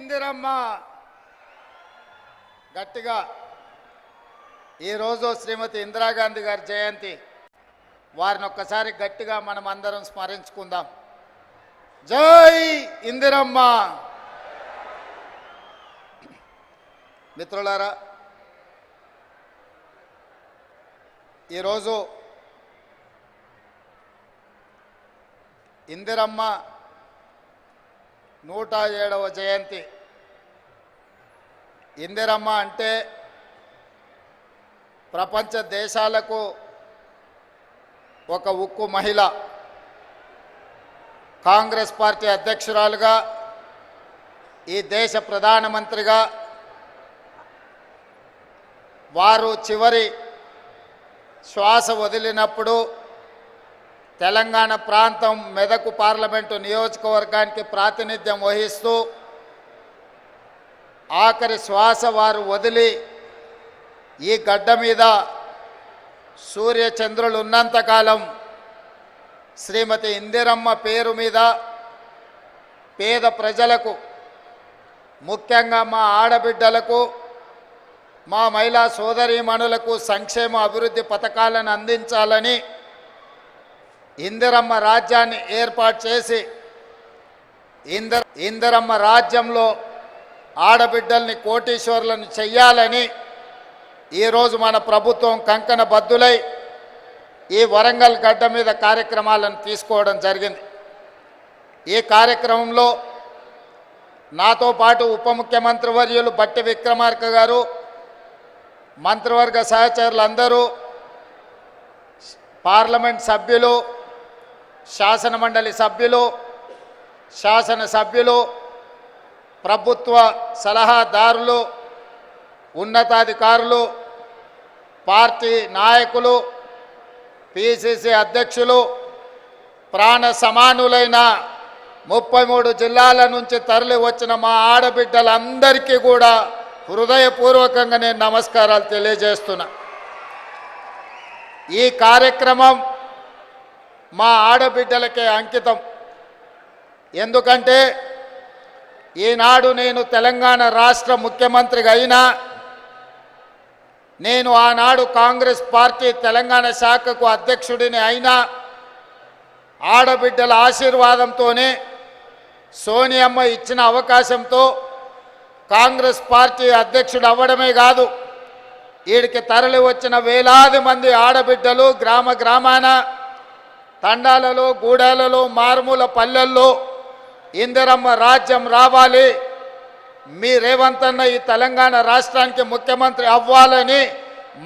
ఇందిరమ్మ గట్టిగా ఈరోజు శ్రీమతి ఇందిరాగాంధీ గారి జయంతి. వారిని ఒక్కసారి గట్టిగా మనం అందరం స్మరించుకుందాం. జై ఇందిరమ్మ. మిత్రులారా, ఈరోజు ఇందిరమ్మ 107వ జయంతి. ఇందిరమ్మ అంటే ప్రపంచ దేశాలకు ఒక ఉక్కు మహిళ. కాంగ్రెస్ పార్టీ అధ్యక్షురాలుగా, ఈ దేశ ప్రధానమంత్రిగా వారు చివరి శ్వాస వదిలినప్పుడు తెలంగాణ ప్రాంతం మెదక్ పార్లమెంటు నియోజకవర్గానికి ప్రాతినిధ్యం వహిస్తూ ఆఖరి శ్వాస వారు వదిలి ఈ గడ్డ మీద సూర్యచంద్రులు ఉన్నంతకాలం శ్రీమతి ఇందిరమ్మ పేరు మీద పేద ప్రజలకు, ముఖ్యంగా మా ఆడబిడ్డలకు, మా మహిళా సోదరీమణులకు సంక్షేమ అభివృద్ధి పథకాలను అందించాలని ఇందిరమ్మ రాజ్యాన్ని ఏర్పాటు చేసి ఇందిరమ్మ రాజ్యంలో ఆడబిడ్డల్ని కోటీశ్వరులను చెయ్యాలని ఈరోజు మన ప్రభుత్వం కంకణ బద్దులై ఈ వరంగల్ గడ్డ మీద కార్యక్రమాలను తీసుకోవడం జరిగింది. ఈ కార్యక్రమంలో నాతో పాటు ఉప ముఖ్యమంత్రి వర్యులు బట్టి విక్రమార్క గారు, మంత్రివర్గ సహచరులందరూ, పార్లమెంట్ సభ్యులు, శాసనమండలి సభ్యులు, శాసనసభ్యులు, ప్రభుత్వ సలహాదారులు, ఉన్నతాధికారులు, పార్టీ నాయకులు, పిసిసి అధ్యక్షులు, ప్రాణ సమానులైన 33 జిల్లాల నుంచి తరలి వచ్చిన మా ఆడబిడ్డలందరికీ కూడా హృదయపూర్వకంగా నేను నమస్కారాలు తెలియజేస్తున్నా. ఈ కార్యక్రమం మా ఆడబిడ్డలకే అంకితం. ఎందుకంటే ఈనాడు నేను తెలంగాణ రాష్ట్ర ముఖ్యమంత్రిగా అయినా, నేను ఆనాడు కాంగ్రెస్ పార్టీ తెలంగాణ శాఖకు అధ్యక్షుడిని అయినా ఆడబిడ్డల ఆశీర్వాదంతోనే, సోనియమ్మ ఇచ్చిన అవకాశంతో కాంగ్రెస్ పార్టీ అధ్యక్షుడు అవ్వడమే కాదు, వీడికి తరలి వచ్చిన వేలాది మంది ఆడబిడ్డలు గ్రామ గ్రామాన, తండాలలో, గూడాలలో, మారుమూల పల్లెల్లో ఇందిరమ్మ రాజ్యం రావాలి, మీ రేవంత్ అన్న ఈ తెలంగాణ రాష్ట్రానికి ముఖ్యమంత్రి అవ్వాలని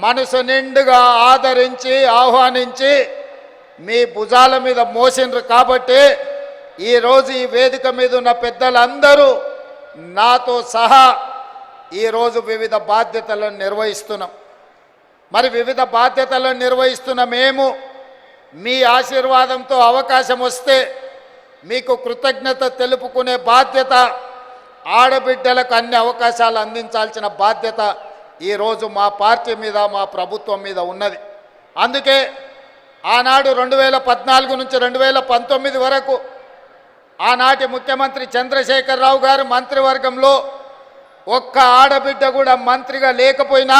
మనసు నిండుగా ఆదరించి ఆహ్వానించి మీ భుజాల మీద మోసిండ్రు. కాబట్టి ఈరోజు ఈ వేదిక మీద ఉన్న పెద్దలందరూ నాతో సహా ఈరోజు వివిధ బాధ్యతలను నిర్వహిస్తున్నాం. మరి వివిధ బాధ్యతలను నిర్వహిస్తున్న మేము మీ ఆశీర్వాదంతో అవకాశం వస్తే మీకు కృతజ్ఞత తెలుపుకునే బాధ్యత, ఆడబిడ్డలకు అన్ని అవకాశాలు అందించాల్సిన బాధ్యత ఈరోజు మా పార్టీ మీద, మా ప్రభుత్వం మీద ఉన్నది. అందుకే ఆనాడు 2014 నుంచి 2019 వరకు ఆనాటి ముఖ్యమంత్రి చంద్రశేఖరరావు గారు మంత్రివర్గంలో ఒక్క ఆడబిడ్డ కూడా మంత్రిగా లేకపోయినా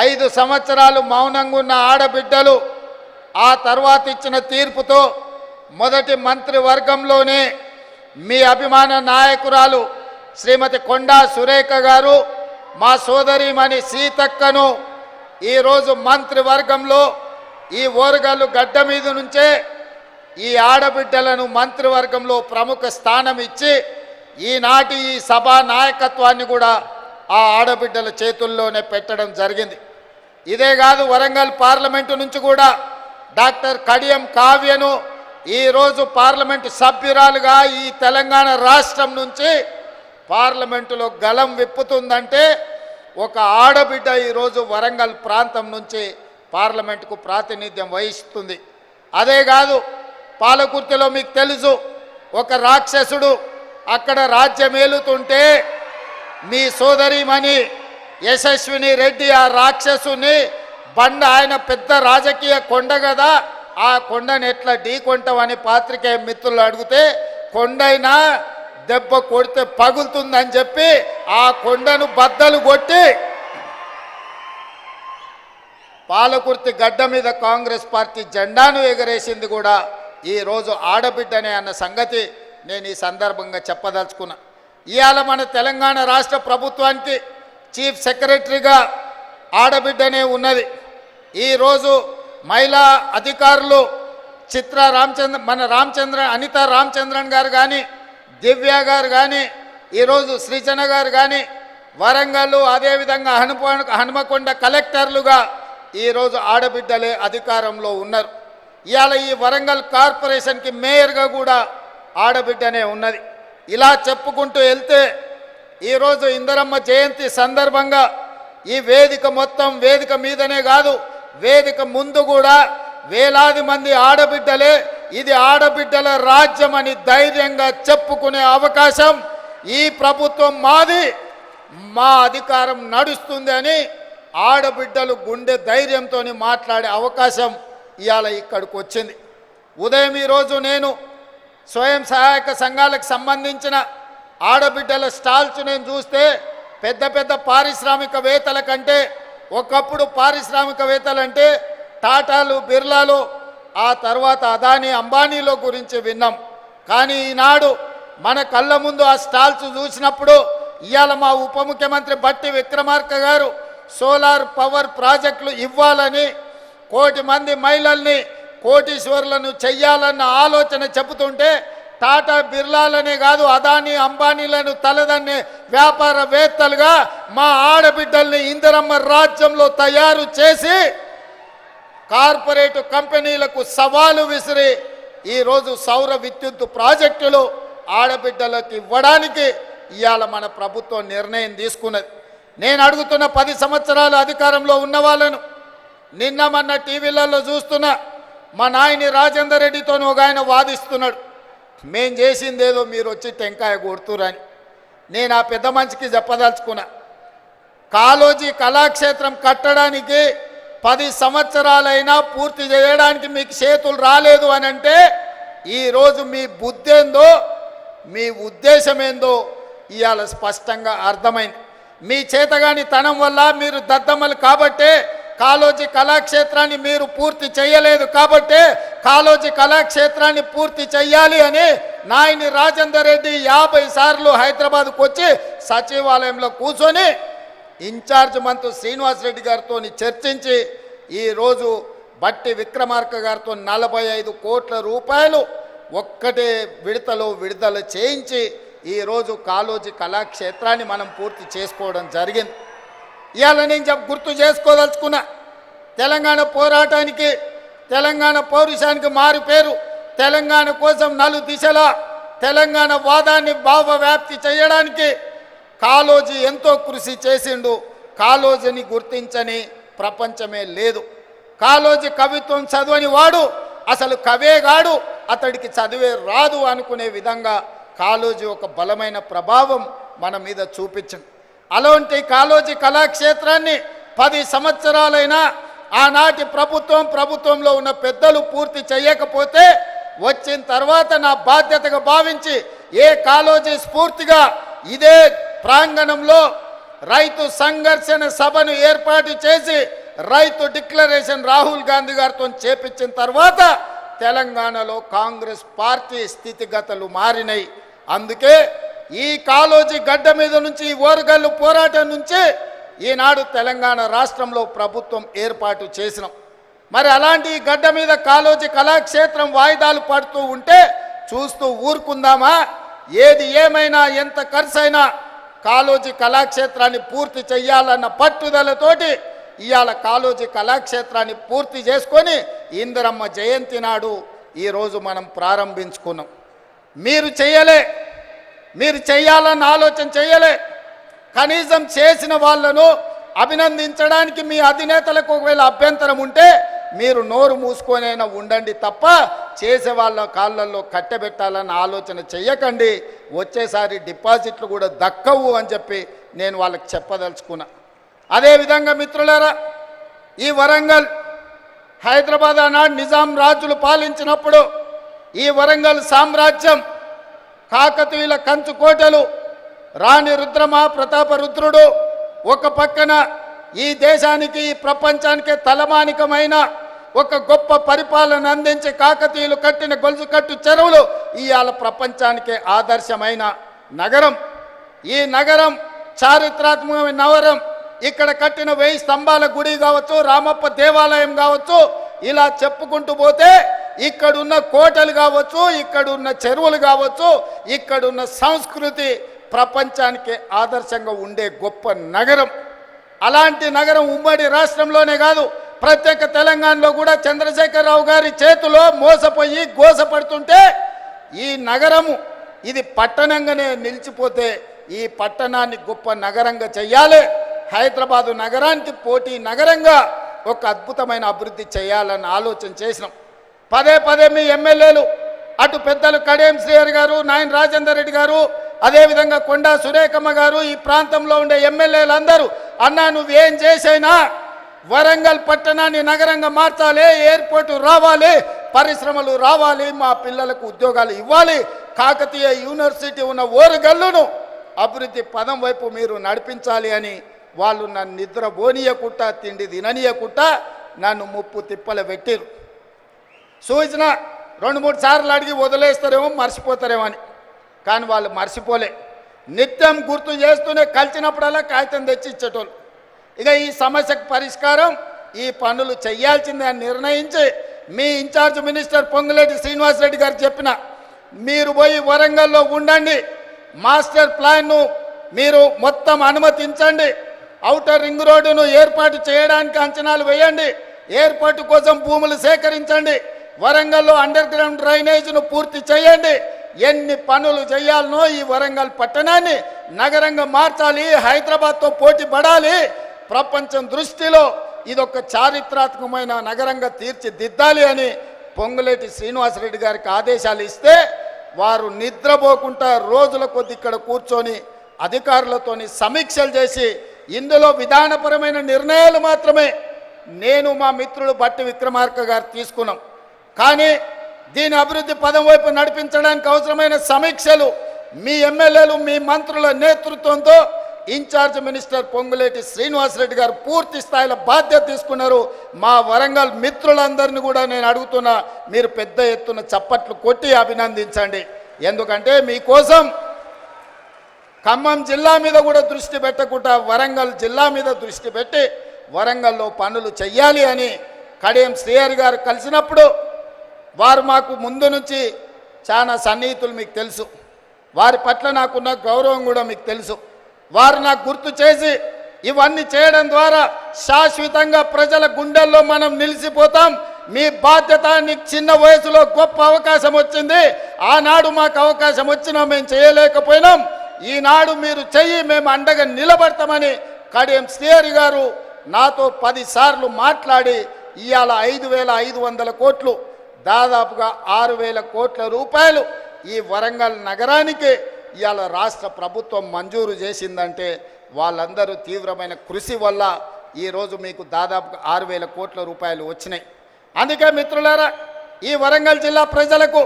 5 సంవత్సరాలు మౌనంగా ఉన్న ఆడబిడ్డలు ఆ తర్వాత ఇచ్చిన తీర్పుతో మొదటి మంత్రివర్గంలోనే మీ అభిమాన నాయకురాలు శ్రీమతి కొండా సురేఖ గారు, మా సోదరీమణి సీతక్కను ఈరోజు మంత్రివర్గంలో ఈ ఓరుగల్లు గడ్డ మీద నుంచే ఈ ఆడబిడ్డలను మంత్రివర్గంలో ప్రముఖ స్థానం ఇచ్చి ఈనాటి ఈ సభా నాయకత్వాన్ని కూడా ఆ ఆడబిడ్డల చేతుల్లోనే పెట్టడం జరిగింది. ఇదే కాదు, వరంగల్ పార్లమెంటు నుంచి కూడా డాక్టర్ కడియం కావ్యను ఈరోజు పార్లమెంటు సభ్యురాలుగా ఈ తెలంగాణ రాష్ట్రం నుంచి పార్లమెంటులో గలం విప్పుతుందంటే ఒక ఆడబిడ్డ ఈరోజు వరంగల్ ప్రాంతం నుంచి పార్లమెంటుకు ప్రాతినిధ్యం వహిస్తుంది. అదే కాదు, పాలకుర్తిలో మీకు తెలుసు, ఒక రాక్షసుడు అక్కడ రాజ్యమేలుతుంటే మీ సోదరీమణి యశస్విని రెడ్డి ఆ రాక్షసుని బండ, ఆయన పెద్ద రాజకీయ కొండ కదా, ఆ కొండను ఎట్లా ఢీకొంటామని పాత్రికేయ మిత్రులు అడిగితే కొండైనా దెబ్బ కొడితే పగులుతుందని చెప్పి ఆ కొండను బద్దలు కొట్టి పాలకుర్తి గడ్డ మీద కాంగ్రెస్ పార్టీ జెండాను ఎగరేసింది కూడా ఈరోజు ఆడబిడ్డనే అన్న సంగతి నేను ఈ సందర్భంగా చెప్పదలుచుకున్నా. ఇవాళ మన తెలంగాణ రాష్ట్ర ప్రభుత్వానికి చీఫ్ సెక్రటరీగా ఆడబిడ్డనే ఉన్నది. ఈరోజు మహిళా అధికారులు అనితా రామచంద్రన్ గారు కానీ, దివ్య గారు కానీ, ఈరోజు సృజన గారు కానీ, వరంగల్ అదేవిధంగా హనుమకొండ కలెక్టర్లుగా ఈరోజు ఆడబిడ్డలే అధికారంలో ఉన్నారు. ఇవాళ ఈ వరంగల్ కార్పొరేషన్కి మేయర్గా కూడా ఆడబిడ్డనే ఉన్నది. ఇలా చెప్పుకుంటూ వెళ్తే ఈరోజు ఇందిరమ్మ జయంతి సందర్భంగా ఈ వేదిక మొత్తం వేదిక మీదనే కాదు, వేదిక ముందు కూడా వేలాది మంది ఆడబిడ్డలే ఇది ఆడబిడ్డల రాజ్యం అని ధైర్యంగా చెప్పుకునే అవకాశం ఈ ప్రభుత్వం మాది, మా అధికారం నడుస్తుంది అని ఆడబిడ్డలు గుండె ధైర్యంతో మాట్లాడే అవకాశం ఇవాళ ఇక్కడికి వచ్చింది. ఉదయం ఈరోజు నేను స్వయం సహాయక సంఘాలకు సంబంధించిన ఆడబిడ్డల స్టాల్స్ నేను చూస్తే పెద్ద పెద్ద పారిశ్రామికవేత్తల కంటే, ఒకప్పుడు పారిశ్రామికవేత్తలంటే టాటాలు, బిర్లాలు, ఆ తర్వాత అదానీ, అంబానీలో గురించి విన్నాం. కానీ ఈనాడు మన కళ్ళ ముందు ఆ స్టాల్స్ చూసినప్పుడు ఇవాళ మా ఉప ముఖ్యమంత్రి బట్టి విక్రమార్క గారు సోలార్ పవర్ ప్రాజెక్టులు ఇవ్వాలని, 1 కోటి మంది మహిళల్ని కోటీశ్వరులను చెయ్యాలన్న ఆలోచన చెబుతుంటే టాటా, బిర్లాలనే కాదు అదానీ, అంబానీలను తలదన్నే వ్యాపారవేత్తలుగా మా ఆడబిడ్డల్ని ఇందిరమ్మ రాజ్యంలో తయారు చేసి కార్పొరేట్ కంపెనీలకు సవాలు విసిరి ఈరోజు సౌర విద్యుత్ ప్రాజెక్టులు ఆడబిడ్డలకు ఇవ్వడానికి ఇవాళ మన ప్రభుత్వం నిర్ణయం తీసుకున్నది. నేను అడుగుతున్న 10 సంవత్సరాలు అధికారంలో ఉన్న వాళ్ళను, నిన్న మొన్న టీవీలలో చూస్తున్నా మా నాయని రాజేందర్ రెడ్డితో ఒక ఆయన వాదిస్తున్నాడు, మేం చేసిందేదో మీరు వచ్చి టెంకాయ కొడుతురని. నేను ఆ పెద్ద మనిషికి చెప్పదలుచుకున్నా, కాళోజీ కళాక్షేత్రం కట్టడానికి 10 సంవత్సరాలైనా పూర్తి చేయడానికి మీకు చేతులు రాలేదు అని అంటే ఈరోజు మీ బుద్ధి ఏందో, మీ ఉద్దేశం ఏందో ఇవాళ స్పష్టంగా అర్థమైంది. మీ చేతగాని తనం వల్ల మీరు దద్దమ్మలు కాబట్టే కాళోజీ కళాక్షేత్రాన్ని మీరు పూర్తి చేయలేదు కాబట్టే కాళోజీ కళాక్షేత్రాన్ని పూర్తి చెయ్యాలి అని నాయని రాజేందర్ రెడ్డి 50 సార్లు హైదరాబాద్కు వచ్చి సచివాలయంలో కూర్చొని ఇన్ఛార్జ్ మంత్రి శ్రీనివాస్ రెడ్డి గారితో చర్చించి ఈరోజు బట్టి విక్రమార్క గారితో 45 కోట్ల రూపాయలు ఒక్కటే విడతలో విడుదల చేయించి ఈరోజు కాళోజీ కళాక్షేత్రాన్ని మనం పూర్తి చేసుకోవడం జరిగింది. ఇవాళ నేను గుర్తు చేసుకోదలుచుకున్నా, తెలంగాణ పోరాటానికి, తెలంగాణ పౌరుషానికి మారు పేరు, తెలంగాణ కోసం 4 దిశల తెలంగాణ వాదాన్ని భావవ్యాప్తి చేయడానికి కాళోజీ ఎంతో కృషి చేసిండు. కాళోజీని గుర్తించని ప్రపంచమే లేదు. కాళోజీ కవిత్వం చదవని వాడు అసలు కవేగాడు, అతడికి చదివే రాదు అనుకునే విధంగా కాళోజీ ఒక బలమైన ప్రభావం మన మీద చూపించింది. అలాంటి కాళోజీ కళాక్షేత్రాన్ని 10 సంవత్సరాలైనా ఆనాటి ప్రభుత్వంలో ఉన్న పెద్దలు పూర్తి చేయకపోతే వచ్చిన తర్వాత నా బాధ్యతగా భావించి కాళోజీ స్ఫూర్తిగా ఇదే ప్రాంగణంలో రైతు సంఘర్షణ సభను ఏర్పాటు చేసి రైతు డిక్లరేషన్ రాహుల్ గాంధీ గారితో చేపించిన తర్వాత తెలంగాణలో కాంగ్రెస్ పార్టీ స్థితిగతులు మారినాయి. అందుకే ఈ కాళోజీ గడ్డ మీద నుంచి, ఈ ఓరుగల్లు పోరాటం నుంచి ఈనాడు తెలంగాణ రాష్ట్రంలో ప్రభుత్వం ఏర్పాటు చేసినాం. మరి అలాంటి గడ్డ మీద కాళోజీ కళాక్షేత్రం వాయిదాలు పడుతూ ఉంటే చూస్తూ ఊరుకుందామా? ఏది ఏమైనా ఎంత ఖర్చైనా కాళోజీ కళాక్షేత్రాన్ని పూర్తి చెయ్యాలన్న పట్టుదలతోటి ఇవాళ కాళోజీ కళాక్షేత్రాన్ని పూర్తి చేసుకొని ఇందిరమ్మ జయంతి నాడు ఈరోజు మనం ప్రారంభించుకున్నాం. మీరు చెయ్యాలన్న ఆలోచన చేయలే. కనీసం చేసిన వాళ్ళను అభినందించడానికి మీ అధినేతలకు ఒకవేళ అభ్యంతరం ఉంటే మీరు నోరు మూసుకొనైనా ఉండండి తప్ప చేసే వాళ్ళ కాళ్ళల్లో కట్టెబెట్టాలన్న ఆలోచన చెయ్యకండి. వచ్చేసారి డిపాజిట్లు కూడా దక్కవు అని చెప్పి నేను వాళ్ళకి చెప్పదలుచుకున్నా. అదేవిధంగా మిత్రులారా, ఈ వరంగల్ హైదరాబాద్ ఆనాడు నిజాం రాజులు పాలించినప్పుడు ఈ వరంగల్ సామ్రాజ్యం కాకతీయుల కంచు కోటలు, రాణి రుద్రమ, ప్రతాపరుద్రుడు ఒక పక్కన ఈ దేశానికి ఈ ప్రపంచానికి తలమానికమైన ఒక గొప్ప పరిపాలన అందించి కాకతీయులు కట్టిన గొలుసు కట్టు చెరువులు ఇవాళ ప్రపంచానికి ఆదర్శమైన నగరం. ఈ నగరం చారిత్రాత్మకమైన నగరం. ఇక్కడ కట్టిన 1000 స్తంభాల గుడి కావచ్చు, రామప్ప దేవాలయం కావచ్చు, ఇలా చెప్పుకుంటూ పోతే ఇక్కడున్న కోటలు కావచ్చు, ఇక్కడున్న చెరువులు కావచ్చు, ఇక్కడున్న సంస్కృతి ప్రపంచానికి ఆదర్శంగా ఉండే గొప్ప నగరం. అలాంటి నగరం ఉమ్మడి రాష్ట్రంలోనే కాదు, ప్రత్యేక తెలంగాణలో కూడా చంద్రశేఖరరావు గారి చేతిలో మోసపోయి గోసపడుతుంటే ఈ నగరము ఇది పట్టణంగానే నిలిచిపోతే ఈ పట్టణాన్ని గొప్ప నగరంగా చెయ్యాలి. హైదరాబాదు నగరానికి పోటీ నగరంగా ఒక అద్భుతమైన అభివృద్ధి చేయాలని ఆలోచన చేసినాం. పదే పదే మీ ఎమ్మెల్యేలు అటు పెద్దలు కడియం శ్రీహరి గారు, నాయన రాజేందర్ రెడ్డి గారు, అదేవిధంగా కొండా సురేఖమ్మ గారు, ఈ ప్రాంతంలో ఉండే ఎమ్మెల్యేలందరూ అన్నా నువ్వేం చేసైనా వరంగల్ పట్టణాన్ని నగరంగా మార్చాలి, ఎయిర్పోర్టు రావాలి, పరిశ్రమలు రావాలి, మా పిల్లలకు ఉద్యోగాలు ఇవ్వాలి, కాకతీయ యూనివర్సిటీ ఉన్న ఓరుగల్లును అభివృద్ధి పదం వైపు మీరు నడిపించాలి అని వాళ్ళు నన్ను నిద్ర పోనీయకుట్ట, తిండి తిననీయకుట్ట నన్ను ముప్పు తిప్పలు పెట్టిరు. సూచన 2-3 సార్లు అడిగి వదిలేస్తారేమో, మర్చిపోతారేమో అని. కానీ వాళ్ళు మర్చిపోలే, నిత్యం గుర్తు చేస్తూనే కలిసినప్పుడల్లా కాగితం తెచ్చి ఇచ్చేటోళ్ళు. ఇక ఈ సమస్యకు పరిష్కారం ఈ పనులు చేయాల్సిందే అని నిర్ణయించి మీ ఇన్ఛార్జ్ మినిస్టర్ పొంగులేటి శ్రీనివాసరెడ్డి గారు చెప్పిన మీరు పోయి వరంగల్లో ఉండండి, మాస్టర్ ప్లాన్ను మీరు మొత్తం అనుమతించండి, ఔటర్ రింగ్ రోడ్డును ఏర్పాటు చేయడానికి అంచనాలు వేయండి, ఏర్పాటు కోసం భూములు సేకరించండి, వరంగల్లో అండర్ గ్రౌండ్ డ్రైనేజ్ను పూర్తి చేయండి, ఎన్ని పనులు చేయాలనో ఈ వరంగల్ పట్టణాన్ని నగరంగా మార్చాలి, హైదరాబాద్తో పోటీ పడాలి, ప్రపంచం దృష్టిలో ఇదొక చారిత్రాత్మకమైన నగరంగా తీర్చిదిద్దాలి అని పొంగులేటి శ్రీనివాసరెడ్డి గారికి ఆదేశాలు ఇస్తే వారు నిద్రపోకుండా రోజుల కొద్ది ఇక్కడ కూర్చొని అధికారులతోని సమీక్షలు చేసి ఇందులో విధానపరమైన నిర్ణయాలు మాత్రమే నేను మా మిత్రులు బట్టి విక్రమార్క గారు తీసుకున్నాం. కానీ దీని అభివృద్ధి పదం వైపు నడిపించడానికి అవసరమైన సమీక్షలు మీ ఎమ్మెల్యేలు, మీ మంత్రుల నేతృత్వంతో ఇన్ఛార్జ్ మినిస్టర్ పొంగులేటి శ్రీనివాసరెడ్డి గారు పూర్తి స్థాయిలో బాధ్యత తీసుకున్నారు. మా వరంగల్ మిత్రులందరినీ కూడా నేను అడుగుతున్నా, మీరు పెద్ద ఎత్తున చప్పట్లు కొట్టి అభినందించండి. ఎందుకంటే మీకోసం ఖమ్మం జిల్లా మీద కూడా దృష్టి పెట్టకుండా వరంగల్ జిల్లా మీద దృష్టి పెట్టి వరంగల్లో పనులు చెయ్యాలి అని కడియం శ్రీహరి గారు కలిసినప్పుడు వారు మాకు ముందు నుంచి చాలా సన్నిహితులు, మీకు తెలుసు. వారి పట్ల నాకున్న గౌరవం కూడా మీకు తెలుసు. వారు నాకు గుర్తు చేసి ఇవన్నీ చేయడం ద్వారా శాశ్వతంగా ప్రజల గుండెల్లో మనం నిలిచిపోతాం. మీ బాధ్యత, నీకు చిన్న వయసులో గొప్ప అవకాశం వచ్చింది, ఆనాడు మాకు అవకాశం వచ్చినా మేము చేయలేకపోయినాం, ఈనాడు మీరు చెయ్యి, మేము అండగా నిలబడతామని కడియం శ్రీహరి గారు నాతో 10 సార్లు మాట్లాడి ఇవాళ 5,500 కోట్లు, దాదాపుగా 6,000 కోట్ల రూపాయలు ఈ వరంగల్ నగరానికి ఇవాళ రాష్ట్ర ప్రభుత్వం మంజూరు చేసిందంటే వాళ్ళందరూ తీవ్రమైన కృషి వల్ల ఈరోజు మీకు దాదాపుగా 6,000 కోట్ల రూపాయలు వచ్చినాయి. అందుకే మిత్రులారా, ఈ వరంగల్ జిల్లా ప్రజలకు,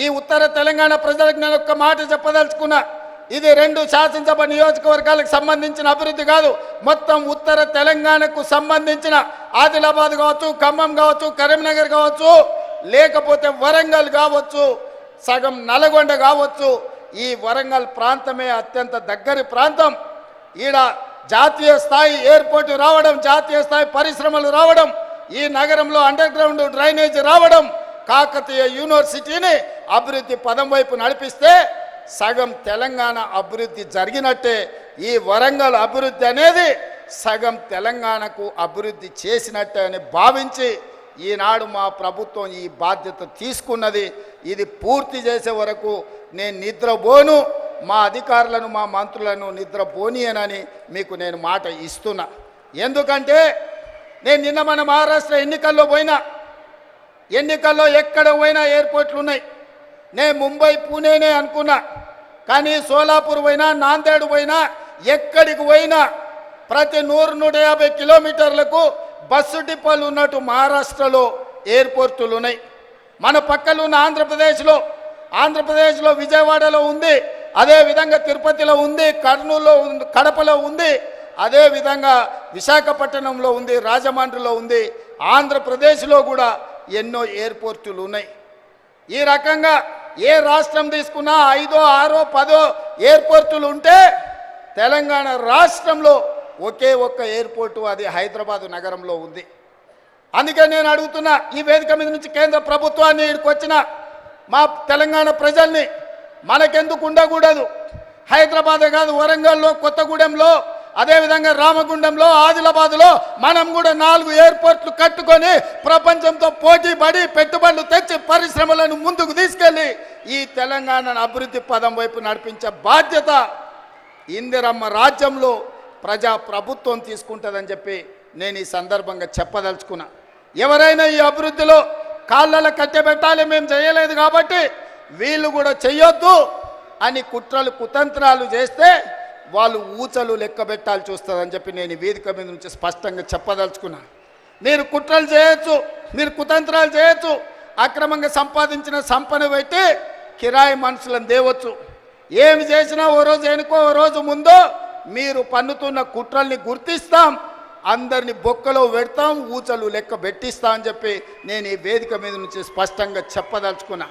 ఈ ఉత్తర తెలంగాణ ప్రజలకు నేను ఒక్క మాట చెప్పదలుచుకున్నా. ఇది 2 శాసనసభ నియోజకవర్గాలకు సంబంధించిన అభివృద్ధి కాదు, మొత్తం ఉత్తర తెలంగాణకు సంబంధించిన ఆదిలాబాద్ కావచ్చు, ఖమ్మం కావచ్చు, కరీంనగర్ కావచ్చు, లేకపోతే వరంగల్ కావచ్చు, సగం నల్గొండ కావచ్చు. ఈ వరంగల్ ప్రాంతమే అత్యంత దగ్గరి ప్రాంతం. ఈడ జాతీయ స్థాయి ఎయిర్పోర్టు రావడం, జాతీయ స్థాయి పరిశ్రమలు రావడం, ఈ నగరంలో అండర్ గ్రౌండ్ డ్రైనేజ్ రావడం, కాకతీయ యూనివర్సిటీని అభివృద్ధి పదం వైపు నడిపిస్తే సగం తెలంగాణ అభివృద్ధి జరిగినట్టే. ఈ వరంగల్ అభివృద్ధి అనేది సగం తెలంగాణకు అభివృద్ధి చేసినట్టే అని భావించి ఈనాడు మా ప్రభుత్వం ఈ బాధ్యత తీసుకున్నది. ఇది పూర్తి చేసే వరకు నేను నిద్రపోను, మా అధికారులను, మా మంత్రులను నిద్రపోనీయనని మీకు నేను మాట ఇస్తున్నా. ఎందుకంటే నేను నిన్న మన మహారాష్ట్ర ఎన్నికల్లో పోయినా, ఎన్నికల్లో ఎక్కడ పోయినా ఎయిర్పోర్ట్లు ఉన్నాయి. నేను ముంబై, పూణేనే అనుకున్నా, కానీ సోలాపూర్ పోయినా, నాందేడ్ పోయినా, ఎక్కడికి పోయినా ప్రతి 100-150 కిలోమీటర్లకు బస్సు డిపోలు ఉన్నట్టు మహారాష్ట్రలో ఎయిర్పోర్టులు ఉన్నాయి. మన పక్కన ఉన్న ఆంధ్రప్రదేశ్లో ఆంధ్రప్రదేశ్లో విజయవాడలో ఉంది, అదేవిధంగా తిరుపతిలో ఉంది, కర్నూలులో ఉంది, కడపలో ఉంది, అదేవిధంగా విశాఖపట్నంలో ఉంది, రాజమండ్రిలో ఉంది, ఆంధ్రప్రదేశ్లో కూడా ఎన్నో ఎయిర్పోర్టులు ఉన్నాయి. ఈ రకంగా ఏ రాష్ట్రం తీసుకున్నా 5, 6, 10 ఎయిర్పోర్టులు ఉంటే తెలంగాణ రాష్ట్రంలో ఒకే ఒక్క ఎయిర్పోర్టు, అది హైదరాబాదు నగరంలో ఉంది. అందుకే నేను అడుగుతున్నా ఈ వేదిక మీద నుంచి కేంద్ర ప్రభుత్వాన్ని, ఇక్కడికి వచ్చిన మా తెలంగాణ ప్రజల్ని, మనకెందుకు ఉండకూడదు? హైదరాబాదే కాదు, వరంగల్లో, కొత్తగూడెంలో, అదేవిధంగా రామగుండంలో, ఆదిలాబాద్లో మనం కూడా 4 ఎయిర్పోర్ట్లు కట్టుకొని ప్రపంచంతో పోటీ పడి పెట్టుబడులు తెచ్చి పరిశ్రమలను ముందుకు తీసుకెళ్ళి ఈ తెలంగాణను అభివృద్ధి పదం వైపు నడిపించే బాధ్యత ఇందిరమ్మ రాజ్యంలో ప్రజా ప్రభుత్వం తీసుకుంటుందని చెప్పి నేను ఈ సందర్భంగా చెప్పదలుచుకున్నా. ఎవరైనా ఈ అభివృద్ధిలో కాళ్ళలో కట్టెబెట్టాలి, మేము చేయలేదు కాబట్టి వీళ్ళు కూడా చెయ్యొద్దు అని కుట్రలు కుతంత్రాలు చేస్తే వాళ్ళు ఊచలు లెక్క పెట్టాల్సి వస్తుందని చెప్పి నేను ఈ వేదిక మీద నుంచి స్పష్టంగా చెప్పదలుచుకున్నా. మీరు కుట్రలు చేయొచ్చు, మీరు కుతంత్రాలు చేయొచ్చు, అక్రమంగా సంపాదించిన సంపద పెట్టి కిరాయి మనుషులను దేవచ్చు. ఏమి చేసినా ఓ రోజు వెనుకో ఓ రోజు ముందో మీరు పన్నుతున్న కుట్రల్ని గుర్తిస్తాం, అందరిని బొక్కలో పెడతాం, ఊచలు లెక్క పెట్టిస్తాం అని చెప్పి నేను ఈ వేదిక మీద నుంచి స్పష్టంగా చెప్పదలుచుకున్నా.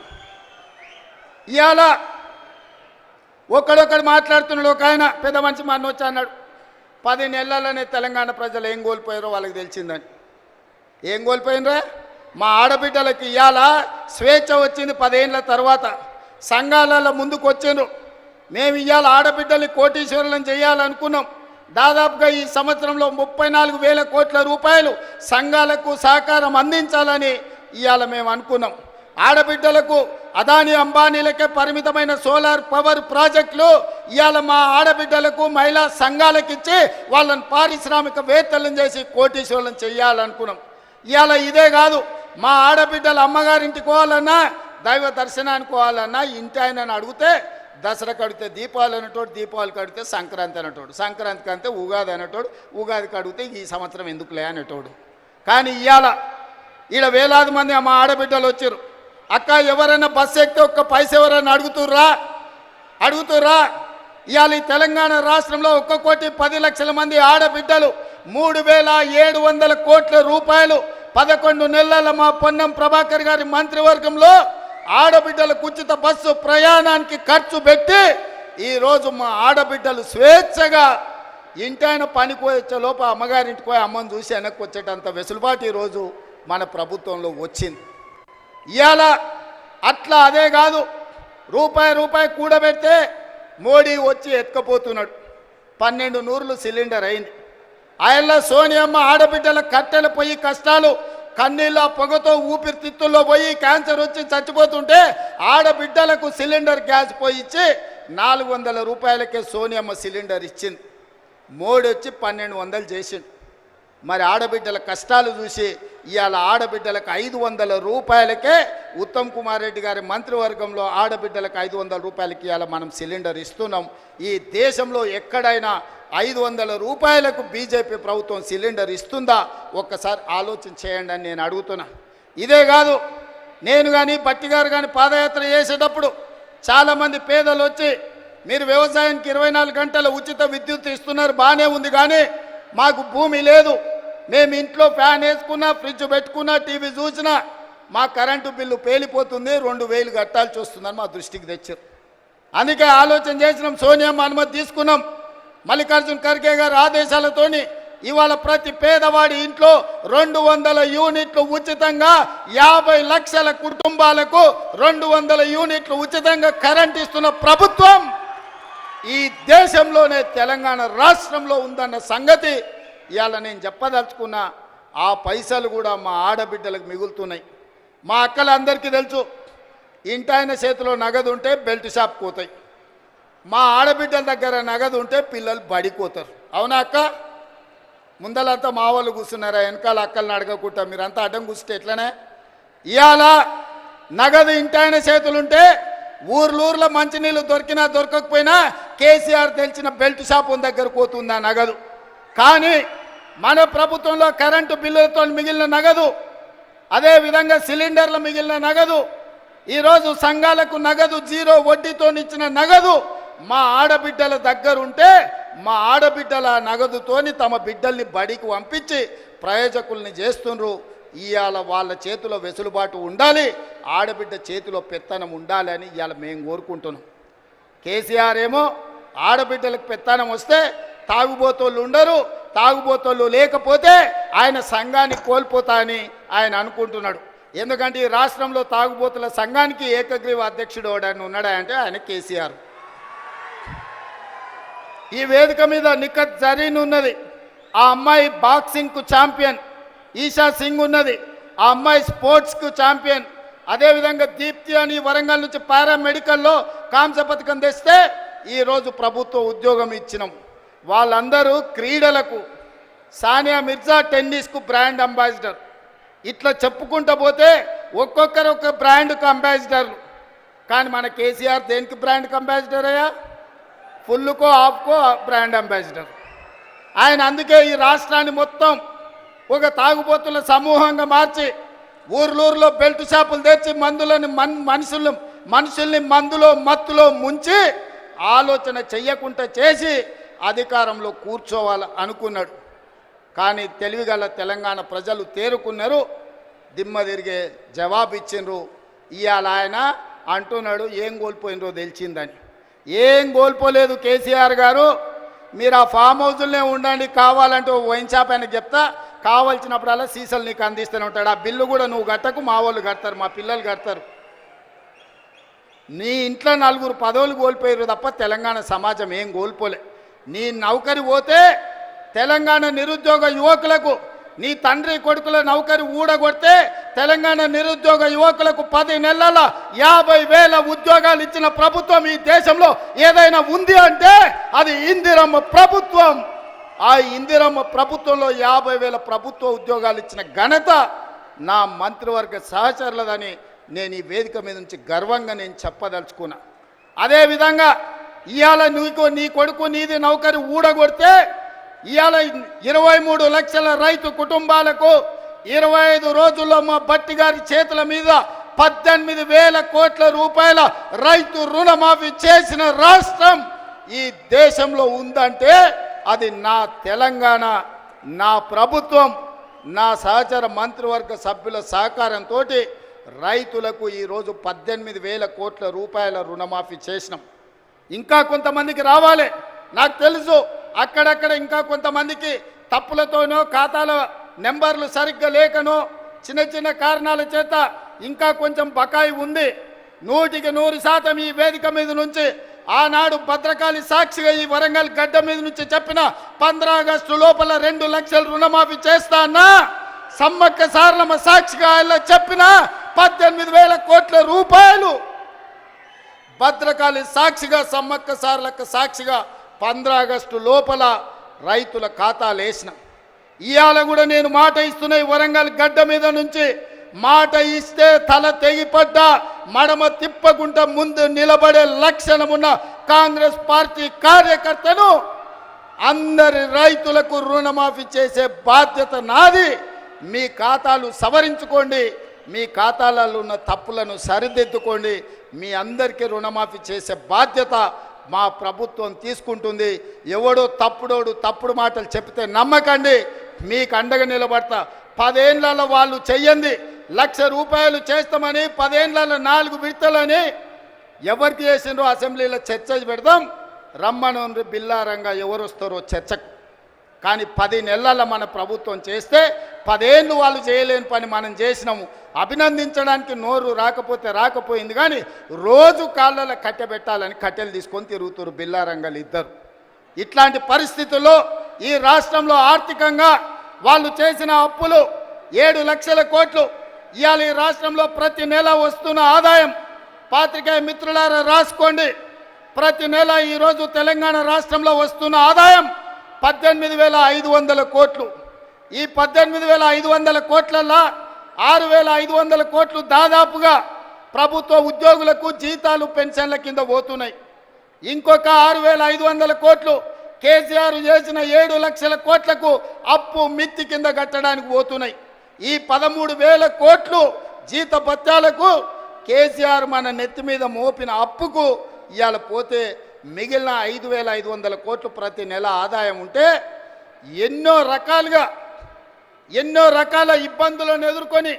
ఇవాళ ఒకడొకడు మాట్లాడుతున్నాడు. ఒక ఆయన పెద్ద మనిషి మా అన్నొచ్చి అన్నాడు, 10 నెలలనే తెలంగాణ ప్రజలు ఏం కోల్పోయారో వాళ్ళకి తెలిసిందని. ఏం కోల్పోయినరా? మా ఆడబిడ్డలకి ఇవాళ స్వేచ్ఛ వచ్చింది 10 ఏళ్ళ తర్వాత. సంఘాలలో ముందుకు వచ్చిండ్రు. మేము ఇవాళ ఆడబిడ్డల్ని కోటీశ్వరులను చేయాలనుకున్నాం. దాదాపుగా ఈ సంవత్సరంలో 34,000 కోట్ల రూపాయలు సంఘాలకు సహకారం అందించాలని ఇవాళ మేము అనుకున్నాం. ఆడబిడ్డలకు అదాని అంబానీలకే పరిమితమైన సోలార్ పవర్ ప్రాజెక్టులు ఇవాళ మా ఆడబిడ్డలకు మహిళా సంఘాలకు ఇచ్చి వాళ్ళని పారిశ్రామికవేత్తలను చేసి కోటీశ్వరులను చేయాలనుకున్నాం. ఇవాళ ఇదే కాదు, మా ఆడబిడ్డలు అమ్మగారింటికి పోవాలన్నా, దైవ దర్శనానికి పోవాలన్నా ఇంటి ఆయనని అడిగితే దసరాకి అడిగితే దీపావళి అనేటోడు, దీపావళికి అడిగితే సంక్రాంతి అనేటోడు, సంక్రాంతికి అంటే ఉగాది అనేటోడు, ఉగాదికి అడిగితే ఈ సంవత్సరం ఎందుకులే అనేటోడు. కానీ ఇవాళ ఈడ వేలాది మంది మా ఆడబిడ్డలు వచ్చారు. అక్క ఎవరైనా బస్సు ఎక్కితే ఒక్క పైస ఎవరైనా అడుగుతుర్రా? ఇవాళ ఈ తెలంగాణ రాష్ట్రంలో 1,10,00,000 మంది ఆడబిడ్డలు 3,700 కోట్ల రూపాయలు 11 నెలల మా పొన్నం ప్రభాకర్ గారి మంత్రివర్గంలో ఆడబిడ్డలకు ఉచిత బస్సు ప్రయాణానికి ఖర్చు పెట్టి ఈరోజు మా ఆడబిడ్డలు స్వేచ్ఛగా ఇంటైన పనికి వచ్చే లోప అమ్మగారింటికి పోయి అమ్మని చూసి వెనక్కి వచ్చేటంత వెసులుబాటు ఈరోజు మన ప్రభుత్వంలో వచ్చింది. ఇవాళ అట్లా అదే కాదు, రూపాయి కూడబెడితే మోడీ వచ్చి ఎత్తుకపోతున్నాడు. 12 నూరులు సిలిండర్ అయింది. ఆయనలో సోనియమ్మ ఆడబిడ్డల కట్టెల పొయ్యి కష్టాలు, కన్నీళ్ళ పొగతో ఊపిరితిత్తుల్లో పోయి క్యాన్సర్ వచ్చి చచ్చిపోతుంటే ఆడబిడ్డలకు సిలిండర్ గ్యాస్ పోయి ఇచ్చి 400 రూపాయలకే సోనియమ్మ సిలిండర్ ఇచ్చింది. మోడీ వచ్చి 1200 చేసిండు. మరి ఆడబిడ్డల కష్టాలు చూసి ఇవాళ ఆడబిడ్డలకు 500 రూపాయలకే ఉత్తమ్ కుమార్ రెడ్డి గారి మంత్రివర్గంలో ఆడబిడ్డలకు 500 రూపాయలకి ఇవాళ మనం సిలిండర్ ఇస్తున్నాం. ఈ దేశంలో ఎక్కడైనా 500 రూపాయలకు బీజేపీ ప్రభుత్వం సిలిండర్ ఇస్తుందా? ఒక్కసారి ఆలోచన చేయండి అని నేను అడుగుతున్నా. ఇదే కాదు, నేను కానీ బట్టి గారు కానీ పాదయాత్ర చేసేటప్పుడు చాలామంది పేదలు వచ్చి మీరు వ్యవసాయానికి 24 గంటల ఉచిత విద్యుత్ ఇస్తున్నారు, బాగానే ఉంది, కానీ మాకు భూమి లేదు, మేము ఇంట్లో ఫ్యాన్ వేసుకున్నా, ఫ్రిడ్జ్ పెట్టుకున్నా, టీవీ చూసినా మా కరెంటు బిల్లు పేలిపోతుంది, 2,000 కట్టాల్సి వస్తుందని మా దృష్టికి తెచ్చారు. అందుకే ఆలోచన చేసినాం, సోనియమ్మ అనుమతి తీసుకున్నాం. మల్లికార్జున ఖర్గే గారి ఆదేశాలతోని ఇవాళ ప్రతి పేదవాడి ఇంట్లో 200 యూనిట్లు ఉచితంగా, 50 లక్షల కుటుంబాలకు 200 యూనిట్లు ఉచితంగా కరెంట్ ఇస్తున్న ప్రభుత్వం ఈ దేశంలోనే తెలంగాణ రాష్ట్రంలో ఉందన్న సంగతి ఇవాళ నేను చెప్పదలుచుకున్నా. ఆ పైసలు కూడా మా ఆడబిడ్డలకు మిగులుతున్నాయి. మా అక్కలందరికీ తెలుసు, ఇంటాయన చేతిలో నగదు ఉంటే బెల్ట్ షాప్ పోతాయి, మా ఆడబిడ్డల దగ్గర నగదు ఉంటే పిల్లలు బడిపోతారు. అవునా అక్క? ముందలంతా మా వాళ్ళు కూర్చున్నారా, వెనకాల అక్కలను అడగకుండా మీరంతా అడ్డం కూర్చుంటే ఎట్లనే? ఇవాళ నగదు ఇంటాయన చేతులుంటే ఊర్లో మంచినీళ్ళు దొరికినా దొరకకపోయినా కేసీఆర్ తెలిసిన బెల్ట్ షాప్ దగ్గర పోతుంది ఆ నగదు. కానీ మన ప్రభుత్వంలో కరెంటు బిల్లులతో మిగిలిన నగదు, అదేవిధంగా సిలిండర్లు మిగిలిన నగదు ఈరోజు సంఘాలకు నగదు జీరో వడ్డీతో ఇచ్చిన నగదు మా ఆడబిడ్డల దగ్గరుంటే మా ఆడబిడ్డల నగదుతోని తమ బిడ్డల్ని బడికి పంపించి ప్రయోజకుల్ని చేస్తుండ్రు. ఇవాళ వాళ్ళ చేతిలో వెసులుబాటు ఉండాలి, ఆడబిడ్డ చేతిలో పెత్తనం ఉండాలి అని ఇవాళ మేము కోరుకుంటున్నాం. కేసీఆర్ ఏమో ఆడబిడ్డలకు పెత్తనం వస్తే తాగుబోతోళ్ళు ఉండరు, తాగుబోతోళ్ళు లేకపోతే ఆయన సంఘాన్ని కోల్పోతా అని ఆయన అనుకుంటున్నాడు. ఎందుకంటే ఈ రాష్ట్రంలో తాగుబోతుల సంఘానికి ఏకగ్రీవ అధ్యక్షుడు ఎవడని ఉన్నాడా అంటే ఆయన కేసీఆర్. ఈ వేదిక మీద నిఖత్ జరీన్ ఉన్నది, ఆ అమ్మాయి బాక్సింగ్కు ఛాంపియన్. ఈషా సింగ్ ఉన్నది, ఆ అమ్మాయి స్పోర్ట్స్కు ఛాంపియన్. అదేవిధంగా దీప్తి అని వరంగల్ నుంచి పారామెడికల్లో కాంస్య పథకం తెస్తే ఈరోజు ప్రభుత్వ ఉద్యోగం ఇచ్చినాం. వాళ్ళందరూ క్రీడలకు, సానియా మిర్జా టెన్నిస్కు బ్రాండ్ అంబాసిడర్. ఇట్లా చెప్పుకుంటూ పోతే ఒక్కొక్కరు ఒక బ్రాండ్కు అంబాసిడర్లు. కానీ మన కేసీఆర్ దేనికి బ్రాండ్కి అంబాసిడర్ అయ్యా? ఫుల్కో ఆఫ్కో బ్రాండ్ అంబాసిడర్ ఆయన. అందుకే ఈ రాష్ట్రాన్ని మొత్తం ఒక తాగుబోతుల సమూహంగా మార్చి ఊర్లూరులో బెల్ట్ షాపులు తెచ్చి మందులని మనుషుల్ని మందులో మత్తులో ముంచి ఆలోచన చెయ్యకుండా చేసి అధికారంలో కూర్చోవాలి అనుకున్నాడు. కానీ తెలివిగల తెలంగాణ ప్రజలు తేరుకున్నారు, దిమ్మ తిరిగే జవాబు ఇచ్చిండ్రు. ఇవాళ ఆయన అంటున్నాడు ఏం కోల్పోయినరో తెలిసిందని. ఏం కోల్పోలేదు కేసీఆర్ గారు, మీరు ఆ ఫామ్ హౌజుల్నే ఉండండి, కావాలంటే వైన్ షాప్ ఆయనకు చెప్తా, కావాల్సినప్పుడల్లా సీసాలు నీకు అందిస్తూనే ఉంటాడు. ఆ బిల్లు కూడా నువ్వు కట్టకు, మా వాళ్ళు కడతారు, మా పిల్లలు కడతారు. నీ ఇంట్లో 4 పదవులు కోల్పోయారు తప్ప తెలంగాణ సమాజం ఏం కోల్పోలే. నీ నౌకరి పోతే తెలంగాణ నిరుద్యోగ యువకులకు, నీ తండ్రి కొడుకుల నౌకరి ఊడగొడితే తెలంగాణ నిరుద్యోగ యువకులకు 10 నెలల 50,000 ఉద్యోగాలు ఇచ్చిన ప్రభుత్వం ఈ దేశంలో ఏదైనా ఉంది అంటే అది ఇందిరమ్మ ప్రభుత్వం. ఆ ఇందిరమ్మ ప్రభుత్వంలో 50,000 ప్రభుత్వ ఉద్యోగాలు ఇచ్చిన ఘనత నా మంత్రివర్గ సహచరులదని నేను ఈ వేదిక మీద నుంచి గర్వంగా నేను చెప్పదలుచుకున్నా. అదేవిధంగా ఇవాళ నీ కొడుకు నీది నౌకరి ఊడగొడితే ఇవాళ 23 లక్షల రైతు కుటుంబాలకు 25 రోజుల్లో మా భట్టి గారి చేతుల మీద 18,000 కోట్ల రూపాయల రైతు రుణమాఫీ చేసిన రాష్ట్రం ఈ దేశంలో ఉందంటే అది నా తెలంగాణ, నా ప్రభుత్వం, నా సహచర మంత్రివర్గ సభ్యుల సహకారంతో రైతులకు ఈరోజు 18,000 కోట్ల రూపాయల రుణమాఫీ చేసినాం. ఇంకా కొంతమందికి రావాలి, నాకు తెలుసు. అక్కడక్కడ ఇంకా కొంతమందికి తప్పులతోనో ఖాతాల నెంబర్లు సరిగ్గా లేకనో చిన్న చిన్న కారణాల చేత ఇంకా కొంచెం బకాయి ఉంది. 100% ఈ వేదిక మీద నుంచి ఆనాడు భద్రకాళి సాక్షిగా ఈ వరంగల్ గడ్డ మీద నుంచి చెప్పిన 15 ఆగస్టు లోపల 2 లక్షల రుణమాఫీ చేస్తా అన్నా, సమ్మక్క సారలమ్మ సాక్షిగా ఇలా చెప్పిన 18,000 కోట్ల రూపాయలు భద్రకాళి సాక్షిగా, సమ్మక్క సారలక్క సాక్షిగా 15 ఆగస్టు లోపల రైతుల ఖాతాలు వేసిన. ఇవాళ కూడా నేను మాట ఇస్తున్నా, ఈ వరంగల్ గడ్డ మీద నుంచి మాట ఇస్తే తల తెగిపడ్డా మడమ తిప్పకుండా ముందు నిలబడే లక్షణమున్న కాంగ్రెస్ పార్టీ కార్యకర్తను అందరి రైతులకు రుణమాఫీ చేసే బాధ్యత నాది. మీ ఖాతాలు సవరించుకోండి, మీ ఖాతాలలో ఉన్న తప్పులను సరిదిద్దుకోండి. మీ అందరికీ రుణమాఫీ చేసే బాధ్యత మా ప్రభుత్వం తీసుకుంటుంది. ఎవడో తప్పుడు మాటలు చెప్తే నమ్మకండి, మీకు అండగా నిలబడతా. 10 ఏళ్లలో వాళ్ళు చెయ్యండి, 1,00,000 రూపాయలు చేస్తామని 10 ఏళ్లలో 4 విడతలని ఎవరికి చేసిండ్రో అసెంబ్లీలో చర్చ పెడదాం. రమ్మను బిల్లారంగా ఎవరు వస్తారో చర్చకు. కానీ 10 నెలల మన ప్రభుత్వం చేస్తే 10 ఏళ్ళు వాళ్ళు చేయలేని పని మనం చేసినాము. అభినందించడానికి నోరు రాకపోయింది, కానీ రోజు కాళ్ళలో కట్టెబెట్టాలని కట్టెలు తీసుకొని తిరుగుతారు బిల్లారంగలు ఇద్దరు. ఇట్లాంటి పరిస్థితుల్లో ఈ రాష్ట్రంలో ఆర్థికంగా వాళ్ళు చేసిన అప్పులు 7 లక్షల కోట్లు. ఇవాళ ఈ రాష్ట్రంలో ప్రతి నెల వస్తున్న ఆదాయం, పాత్రికేయ మిత్రులారా రాసుకోండి, ప్రతి నెల ఈరోజు తెలంగాణ రాష్ట్రంలో వస్తున్న ఆదాయం 18,500 కోట్లు. ఈ 18,500 కోట్లలో 6,500 కోట్లు దాదాపుగా ప్రభుత్వ ఉద్యోగులకు జీతాలు పెన్షన్ల కింద పోతున్నాయి. ఇంకొక 6,500 కోట్లు కేసీఆర్ చేసిన 7 లక్షల కోట్లకు అప్పు మిత్తి కింద కట్టడానికి పోతున్నాయి. ఈ 13,000 కోట్లు జీత భత్యాలకు కేసీఆర్ మన నెత్తి మీద మోపిన అప్పుకు ఇవాళ పోతే మిగిలిన 5,500 కోట్లు ప్రతి నెల ఆదాయం ఉంటే ఎన్నో రకాల ఇబ్బందులను ఎదుర్కొని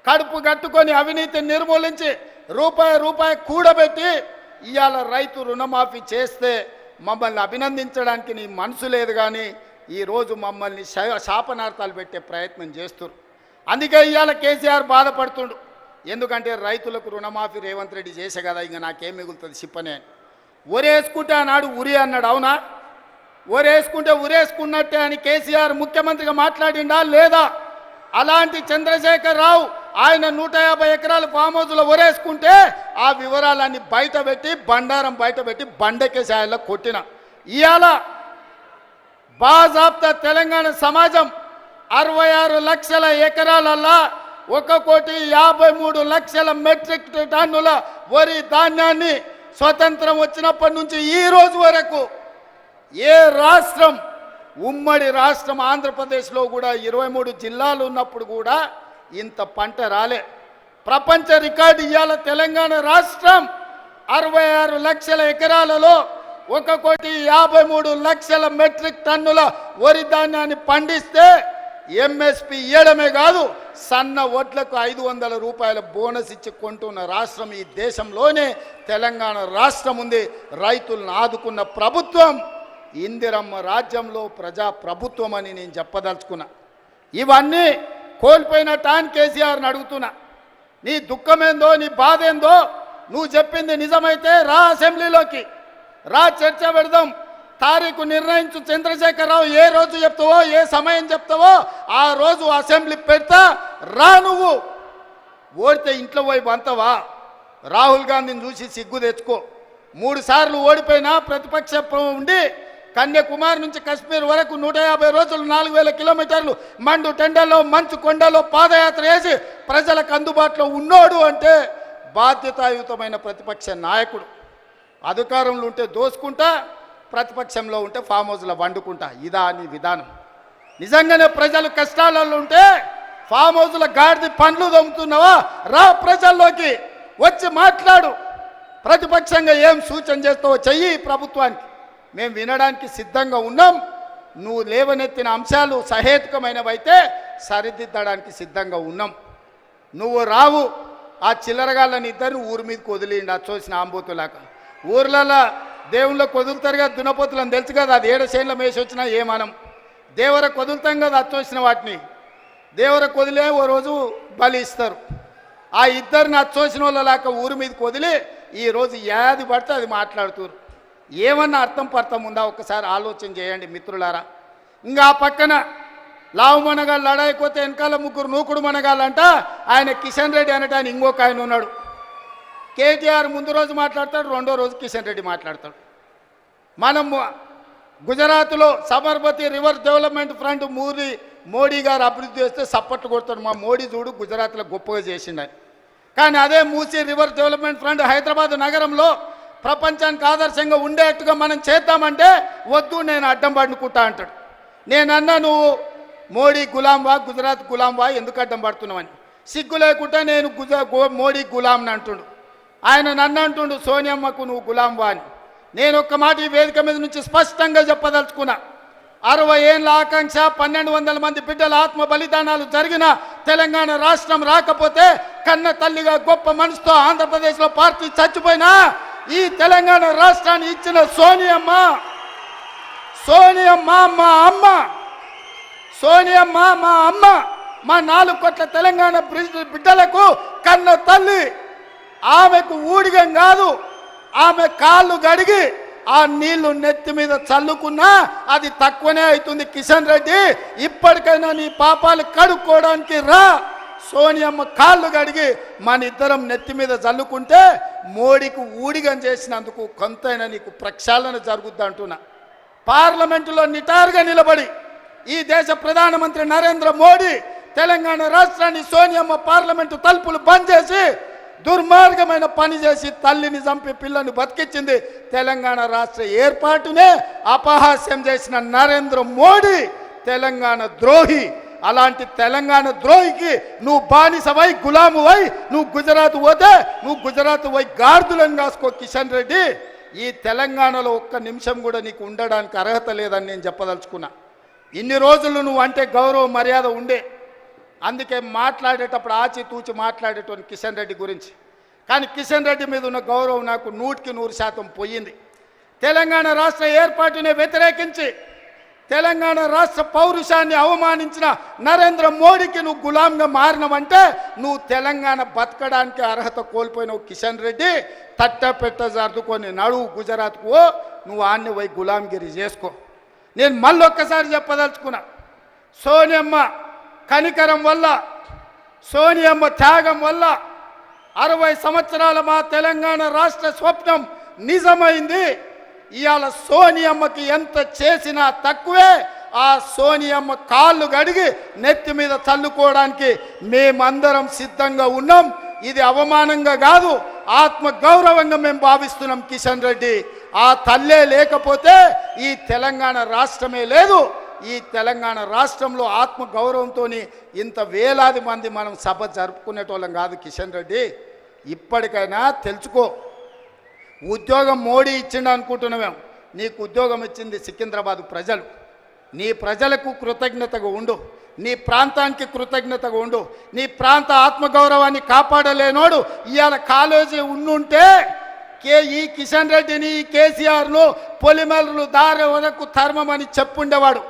కడుపు కట్టుకొని అవినీతిని నిర్మూలించి రూపాయి కూడబెట్టి ఇవాళ రైతు రుణమాఫీ చేస్తే మమ్మల్ని అభినందించడానికి నీ మనసు లేదు, కానీ ఈరోజు మమ్మల్ని శాపనార్థాలు పెట్టే ప్రయత్నం చేస్తున్నారు. అందుకే ఇవాళ కేసీఆర్ బాధపడుతుండు. ఎందుకంటే రైతులకు రుణమాఫీ రేవంత్ రెడ్డి చేసే కదా, ఇంకా నాకేం మిగులుతుంది చెప్పనే అని. ఒరేసుకుంటే ఆనాడు ఉరి అన్నాడు, అవునా? ఒరేసుకుంటే ఉరేసుకున్నట్టే అని కేసీఆర్ ముఖ్యమంత్రిగా మాట్లాడిండా లేదా? అలాంటి చంద్రశేఖర్ రావు ఆయన 150 ఎకరాలు ఫామ్ హౌస్లో ఒరేసుకుంటే ఆ వివరాలన్నీ బయటపెట్టి బండారం బయటపెట్టి బండకేసాయల్లో కొట్టిన ఇవాళ బాజాబ్తా తెలంగాణ సమాజం 66 లక్షల ఎకరాలల్లా 1,53,00,000 మెట్రిక్ టన్నుల వరి ధాన్యాన్ని స్వతంత్రం వచ్చినప్పటి నుంచి ఈ రోజు వరకు ఏ రాష్ట్రం, ఉమ్మడి రాష్ట్రం ఆంధ్రప్రదేశ్లో కూడా 23 జిల్లాలు ఉన్నప్పుడు కూడా ఇంత పంట రాలే. ప్రపంచ రికార్డు ఇవాళ తెలంగాణ రాష్ట్రం 66 లక్షల ఎకరాలలో 1,53,00,000 మెట్రిక్ టన్నుల వరి ధాన్యాన్ని పండిస్తే ఎంఎస్పి ఇవ్వడమే కాదు, సన్న వడ్లకు 500 రూపాయల బోనస్ ఇచ్చి కొంటున్న రాష్ట్రం ఈ దేశంలోనే తెలంగాణ రాష్ట్రం ఉంది. రైతులను ఆదుకున్న ప్రభుత్వం ఇందిరమ్మ రాజ్యంలో ప్రజా ప్రభుత్వం అని నేను చెప్పదలుచుకున్నా. ఇవన్నీ కోల్పోయిన టాన్ కేసీఆర్ని అడుగుతున్నా, నీ దుఃఖమేందో నీ బాధ ఏందో నువ్వు చెప్పింది నిజమైతే రా, అసెంబ్లీలోకి రా, చర్చ పెడదాం. తారీఖు నిర్ణయించు. చంద్రశేఖరరావు ఏ రోజు చెప్తావో, ఏ సమయం చెప్తావో ఆ రోజు అసెంబ్లీ పెడతా రా. నువ్వు ఓడితే ఇంట్లో పోయి బంతవా? రాహుల్ గాంధీని చూసి సిగ్గు తెచ్చుకో. 3 సార్లు ఓడిపోయినా ప్రతిపక్ష ఉండి కన్యాకుమారి నుంచి కశ్మీర్ వరకు 150 రోజులు 4,000 కిలోమీటర్లు మండు టెండల్లో మంచు కొండలో పాదయాత్ర చేసి ప్రజలకు అందుబాటులో ఉన్నోడు అంటే బాధ్యతాయుతమైన ప్రతిపక్ష నాయకుడు. అధికారంలో ఉంటే దోసుకుంటా, ప్రతిపక్షంలో ఉంటే ఫామ్ హౌస్లో వండుకుంటా. ఇదా నీ విధానం? నిజంగానే ప్రజలు కష్టాలలో ఉంటే ఫామ్ హౌస్లో గాడిది పండ్లు దొమ్ముతున్నావా? రా, ప్రజల్లోకి వచ్చి మాట్లాడు. ప్రతిపక్షంగా ఏం సూచన చేస్తావో చెయ్యి ప్రభుత్వానికి. మేము వినడానికి సిద్ధంగా ఉన్నాం. నువ్వు లేవనెత్తిన అంశాలు సహేతుకమైనవైతే సరిదిద్దడానికి సిద్ధంగా ఉన్నాం. నువ్వు రావు. ఆ చిల్లరగాళ్ళని ఇద్దరు ఊరి మీదకి వదిలిండి, అచ్చోసిన ఆంబోతులాక. ఊర్లలో దేవుళ్ళకి వదులుతారుగా దున్నపోతులని తెలుసు కదా, అది 7 చేనుల మేసి వచ్చినా ఏమనం. దేవరకు వదులుతాం కదా అచ్చోసిన వాటిని, దేవరకు వదిలే ఓ రోజు బలి ఇస్తారు. ఆ ఇద్దరిని అచ్చోసిన వాళ్ళలాక ఊరి మీదకి వదిలి ఈరోజు ఏది పడితే అది మాట్లాడుతారు. ఏమన్నా అర్థం పర్థం ఉందా? ఒక్కసారి ఆలోచన చేయండి మిత్రులారా. ఇంకా ఆ పక్కన లావు మనగాళ్ళు లడాయిపోతే వెనకాల 3 నూకుడు మనగాళ్ళంట. ఆయన కిషన్ రెడ్డి అనటాన్ని ఇంకొక ఆయన ఉన్నాడు. కేటీఆర్ ముందు రోజు మాట్లాడతాడు, రెండో రోజు కిషన్ రెడ్డి మాట్లాడతాడు. మనం గుజరాత్లో Sabarmati river development front Modi గారు అభివృద్ధి చేస్తే సప్పట్లు కొడతాడు. మా మోడీ చూడు గుజరాత్లో గొప్పగా చేసిండని. కానీ అదే Musi river development front Hyderabad నగరంలో ప్రపంచానికి ఆదర్శంగా ఉండేట్టుగా మనం చేద్దామంటే వద్దు, నేను అడ్డం పడుకుంటా అంటాడు. నేనన్నా నువ్వు మోడీ గులాంవా, గుజరాత్ గులాంవా, ఎందుకు అడ్డం పడుతున్నావని. సిగ్గు లేకుండా నేను మోడీ గులాంని అంటుండు. ఆయన నన్ను అంటుండు సోనియమ్మకు నువ్వు గులాంవా అని. నేను ఒక్క మాట ఈ వేదిక మీద నుంచి స్పష్టంగా చెప్పదలుచుకున్నా. 60 ఏళ్ళ ఆకాంక్ష, 1,200 మంది బిడ్డల ఆత్మ బలిదానాలు జరిగిన తెలంగాణ రాష్ట్రం రాకపోతే కన్న తల్లిగా గొప్ప మనసుతో ఆంధ్రప్రదేశ్లో పార్టీ చచ్చిపోయినా ఈ తెలంగాణ రాష్ట్రాన్ని ఇచ్చిన సోనియమ్మ మా అమ్మ, సోనియమ్మ మా అమ్మ, మా 4 కోట్ల తెలంగాణ బిడ్డలకు కన్న తల్లి. ఆమెకు ఊడిగం కాదు, ఆమె కాళ్ళు గడిగి ఆ నీళ్లు నెత్తి మీద చల్లుకున్నా అది తక్కువనే అవుతుంది. కిషన్ రెడ్డి, ఇప్పటికైనా నీ పాపాలు కడుక్కోవడానికి రా. సోనియమ్మ కాళ్ళు గడిగి మన ఇద్దరం నెత్తి మీద చల్లుకుంటే మోడీకి ఊడిగం చేసినందుకు కొంతైనా నీకు ప్రక్షాళన జరుగుద్ది అంటున్నా. పార్లమెంటులో నిటారుగా నిలబడి ఈ దేశ ప్రధానమంత్రి నరేంద్ర మోడీ తెలంగాణ రాష్ట్రాన్ని సోనియమ్మ పార్లమెంటు తలుపులు బంద్ చేసి దుర్మార్గమైన పని చేసి తల్లిని చంపి పిల్లని బతికించింది. తెలంగాణ రాష్ట్ర ఏర్పాటునే అపహాస్యం చేసిన నరేంద్ర మోడీ తెలంగాణ ద్రోహి. అలాంటి తెలంగాణ ద్రోహికి నువ్వు బానిసవై గులామువై నువ్వు గుజరాత్ పోతే నువ్వు గుజరాత్ పోయి గార్దులను కాసుకో కిషన్ రెడ్డి. ఈ తెలంగాణలో ఒక్క నిమిషం కూడా నీకు ఉండడానికి అర్హత లేదని నేను చెప్పదలుచుకున్నా. ఇన్ని రోజులు నువ్వు అంటే గౌరవ మర్యాద ఉండే, అందుకే మాట్లాడేటప్పుడు ఆచితూచి మాట్లాడేటోని కిషన్ రెడ్డి గురించి. కానీ కిషన్ రెడ్డి మీద ఉన్న గౌరవం నాకు 100% పోయింది. తెలంగాణ రాష్ట్ర ఏర్పాటుని వ్యతిరేకించి తెలంగాణ రాష్ట్ర పౌరుషాన్ని అవమానించిన నరేంద్ర మోడీకి నువ్వు గులాంగా మారినవంటే నువ్వు తెలంగాణ బతకడానికి అర్హత కోల్పోయినావు కిషన్ రెడ్డి. తట్టపెట్ట సర్దుకొని నడువు గుజరాత్కు, నువ్వు ఆన్ని పోయి గులాంగిరి చేసుకో. నేను మళ్ళొక్కసారి చెప్పదలుచుకున్నా, సోనియమ్మ కనికరం వల్ల, సోనియమ్మ త్యాగం వల్ల 60 సంవత్సరాల మా తెలంగాణ రాష్ట్ర స్వప్నం నిజమైంది. ఇవాళ సోనియమ్మకి ఎంత చేసినా తక్కువే. ఆ సోనియమ్మ కాళ్ళు గడిగి నెత్తి మీద చల్లుకోవడానికి మేమందరం సిద్ధంగా ఉన్నాం. ఇది అవమానంగా కాదు, ఆత్మ గౌరవంగా మేము భావిస్తున్నాం కిషన్ రెడ్డి. ఆ తల్లే లేకపోతే ఈ తెలంగాణ రాష్ట్రమే లేదు. ఈ తెలంగాణ రాష్ట్రంలో ఆత్మ గౌరవంతో ఇంత వేలాది మంది మనం సభ జరుపుకునేటోళ్ళం కాదు కిషన్ రెడ్డి. ఇప్పటికైనా తెలుసుకో, ఉద్యోగం మోడీ ఇచ్చిండు అనుకుంటున్నామేం, నీకు ఉద్యోగం ఇచ్చింది సికింద్రాబాద్ ప్రజలు. నీ ప్రజలకు కృతజ్ఞతగా ఉండు, నీ ప్రాంతానికి కృతజ్ఞతగా ఉండు. నీ ప్రాంత ఆత్మగౌరవాన్ని కాపాడలేనోడు ఇవాళ కాలేజీ ఉండుంటే ఈ కిషన్ రెడ్డిని, ఈ కేసీఆర్ను పొలిమేరలు దారి వరకు ధర్మమని చెప్పుండేవాడు.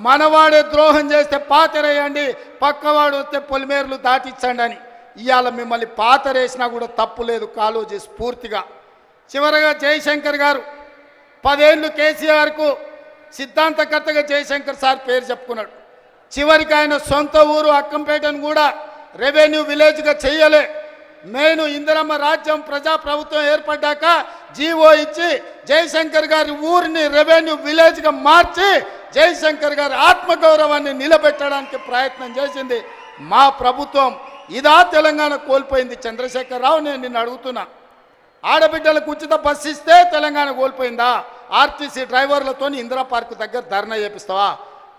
మనవాడే ద్రోహం చేస్తే పాతరేయండి, పక్కవాడు వస్తే పొలిమేరలు దాటించండి అని. ఇవాళ మిమ్మల్ని పాతరేసినా కూడా తప్పు లేదు కాలేజీ స్ఫూర్తిగా. చివరగా జయశంకర్ గారు 10 ఏళ్ళు కేసీఆర్కు సిద్ధాంతకర్తగా జయశంకర్ సార్ పేరు చెప్పుకున్నాడు. చివరికి ఆయన సొంత ఊరు అక్కంపేటను కూడా రెవెన్యూ విలేజ్గా చెయ్యలే. నేను ఇందిరమ్మ రాజ్యం ప్రజాప్రభుత్వం ఏర్పడ్డాక జీవో ఇచ్చి జయశంకర్ గారి ఊరిని రెవెన్యూ విలేజ్గా మార్చి జయశంకర్ గారి ఆత్మగౌరవాన్ని నిలబెట్టడానికి ప్రయత్నం చేసింది మా ప్రభుత్వం. ఇదా తెలంగాణ కోల్పోయింది చంద్రశేఖర్ రావు? నేను నిన్ను అడుగుతున్నా, ఆడబిడ్డలకు ఉచిత బస్సు ఇస్తే తెలంగాణ కోల్పోయిందా? ఆర్టీసీ డ్రైవర్లతో ఇందిరా పార్క్ దగ్గర ధర్నా చేపిస్తావా?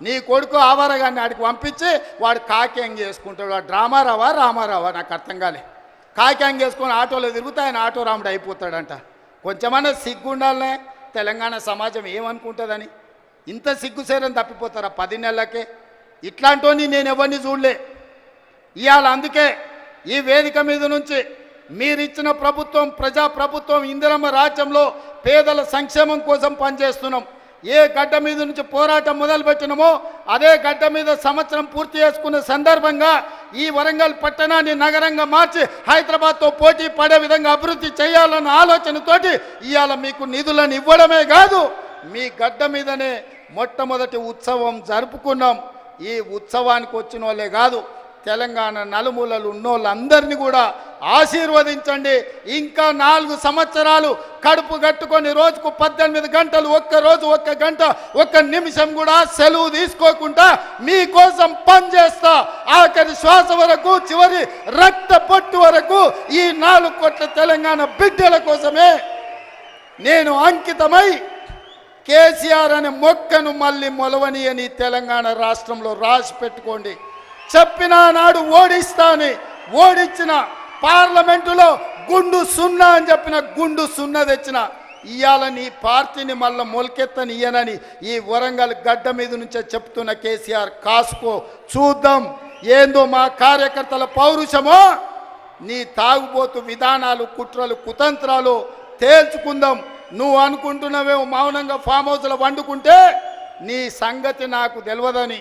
నీ కొడుకు ఆవారగాన్ని ఆడికి పంపించి వాడు కాకింగ్ చేసుకుంటాడు. వాడు రామారావా నాకు అర్థం కాలే. కాకింగ్ చేసుకొని ఆటోలో తిరుగుతా ఆయన ఆటో రాముడు అయిపోతాడంట. కొంచెమన్నా సిగ్గుండాలనే తెలంగాణ సమాజం ఏమనుకుంటుందని. ఇంత సిగ్గుసేరని తప్పిపోతారా 10 నెలలకే? ఇట్లాంటి నేను ఎవరిని చూడలే. ఇవాళ అందుకే ఈ వేదిక మీద నుంచి మీరిచ్చిన ప్రభుత్వం ప్రజాప్రభుత్వం ఇందిరమ్మ రాజ్యంలో పేదల సంక్షేమం కోసం పనిచేస్తున్నాం. ఏ గడ్డ మీద నుంచి పోరాటం మొదలుపెట్టినామో అదే గడ్డ మీద సంవత్సరం పూర్తి చేసుకున్న సందర్భంగా ఈ వరంగల్ పట్టణాన్ని నగరంగా మార్చి హైదరాబాద్తో పోటీ పడే విధంగా అభివృద్ధి చేయాలన్న ఆలోచనతోటి ఇవాళ మీకు నిధులను ఇవ్వడమే కాదు, మీ గడ్డ మీదనే మొట్టమొదటి ఉత్సవం జరుపుకున్నాం. ఈ ఉత్సవానికి వచ్చిన వాళ్ళే కాదు, తెలంగాణ నలుమూలలు ఉన్నోళ్ళందరినీ కూడా ఆశీర్వదించండి. ఇంకా 4 సంవత్సరాలు కడుపు కట్టుకొని రోజుకు 18 గంటలు, ఒక్కరోజు 1 గంట 1 నిమిషం కూడా సెలవు తీసుకోకుండా మీకోసం పనిచేస్తా. ఆఖరి శ్వాస వరకు, చివరి రక్త పొట్టు వరకు ఈ 4 కోట్ల తెలంగాణ బిడ్డల కోసమే నేను అంకితమై కేసీఆర్ అనే మొక్కను మళ్ళీ మొలవని తెలంగాణ రాష్ట్రంలో రాసి పెట్టుకోండి. చెప్పిన నాడు ఓడిస్తాని, ఓడించిన పార్లమెంటులో గుండు 0 అని చెప్పిన గుండు 0 తెచ్చిన ఇవాళ నీ పార్టీని మళ్ళీ మొలకెత్తని ఇయ్యనని ఈ వరంగల్ గడ్డ మీద నుంచే చెప్తున్న కేసీఆర్ కాసుకో. చూద్దాం ఏందో మా కార్యకర్తల పౌరుషమో, నీ తాగుబోతు విధానాలు, కుట్రలు, కుతంత్రాలు తేల్చుకుందాం. నువ్వు అనుకుంటున్నావేమో మౌనంగా ఫామ్ హౌస్లో వండుకుంటే నీ సంగతి నాకు తెలియదని.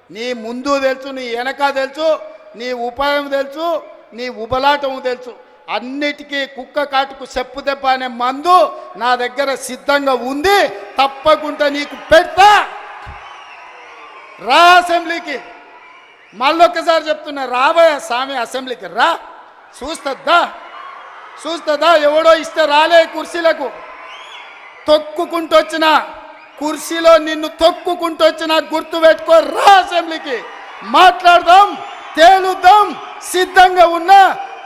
నీ ముందు తెలుసు, నీ వెనక తెలుసు, నీ ఉపాయం తెలుసు, నీ ఉబలాటం తెలుసు. అన్నిటికీ కుక్క కాటుకు చెప్పు దెబ్బ అనే మందు నా దగ్గర సిద్ధంగా ఉంది. తప్పకుండా నీకు పెడతా. రా అసెంబ్లీకి. మళ్ళొక్కసారి చెప్తున్నా, రాబోయే స్వామి అసెంబ్లీకి రా. చూస్తుందా ఎవడో ఇస్తే రాలే కుర్చీలకు. తొక్కుకుంటూ వచ్చిన కుర్చీలో నిన్ను తొక్కుకుంటూ వచ్చిన గుర్తు పెట్టుకో. రా అసెంబ్లీకి, మాట్లాడదాం, తేలుద్దాం. సిద్ధంగా ఉన్నా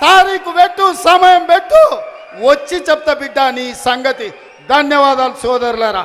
తారీఖు పెట్టు, సమయం పెట్టు, వచ్చి చెప్తా బిడ్డ నీ సంగతి. ధన్యవాదాలు సోదరులారా.